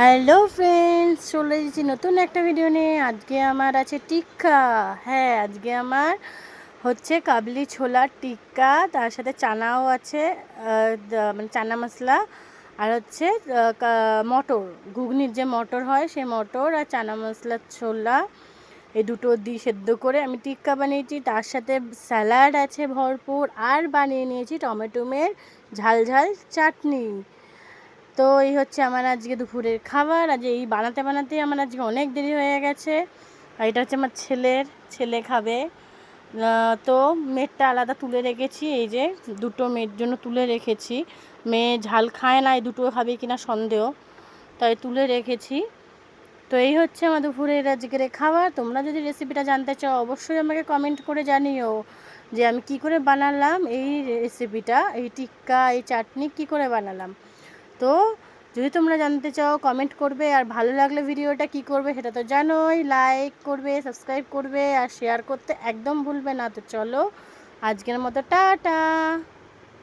Hello friends, চলে এসেছি নতুন একটা ভিডিও নিয়ে। আজকে আমার আছে টিক্কা। হ্যাঁ, আজকে আমার হচ্ছে কাবলি ছোলার টিক্কা, তার সাথে চানাও আছে, মানে চানা মশলা, আর হচ্ছে মটর, ঘুগনির যে মটর হয় সেই মটর, আর চানা মশলার ছোলা, এই দুটো দিয়ে সেদ্ধ করে আমি টিক্কা বানিয়েছি। তার সাথে স্যালাড আছে ভরপুর, আর বানিয়ে নিয়েছি টমেটোমের ঝাল ঝাল চাটনি। তো এই হচ্ছে আমার আজকে দুপুরের খাবার। আজ এই বানাতে বানাতেই আমার আজকে অনেক দেরি হয়ে গেছে। আর এটা হচ্ছে আমার ছেলে খাবে। তো মেয়েরটা আলাদা তুলে রেখেছি, এই যে দুটো মেয়ের জন্য তুলে রেখেছি। মেয়ে ঝাল খায় না, এই দুটো খাবে কিনা সন্দেহ, তাই তুলে রেখেছি। তো এই হচ্ছে আমার দুপুরের আজকের খাবার। তোমরা যদি রেসিপিটা জানতে চাও অবশ্যই আমাকে কমেন্ট করে জানিও যে আমি কি করে বানালাম এই রেসিপিটা, এই টিক্কা, এই চাটনি কি করে বানালাম। তো যদি তোমরা জানতে চাও কমেন্ট করবে, আর ভালো লাগলে ভিডিওটা কি করবে সেটা তো জানোই, লাইক করবে, সাবস্ক্রাইব করবে, আর শেয়ার করতে একদম ভুলবে না। তো চলো, আজকের মতো টাটা।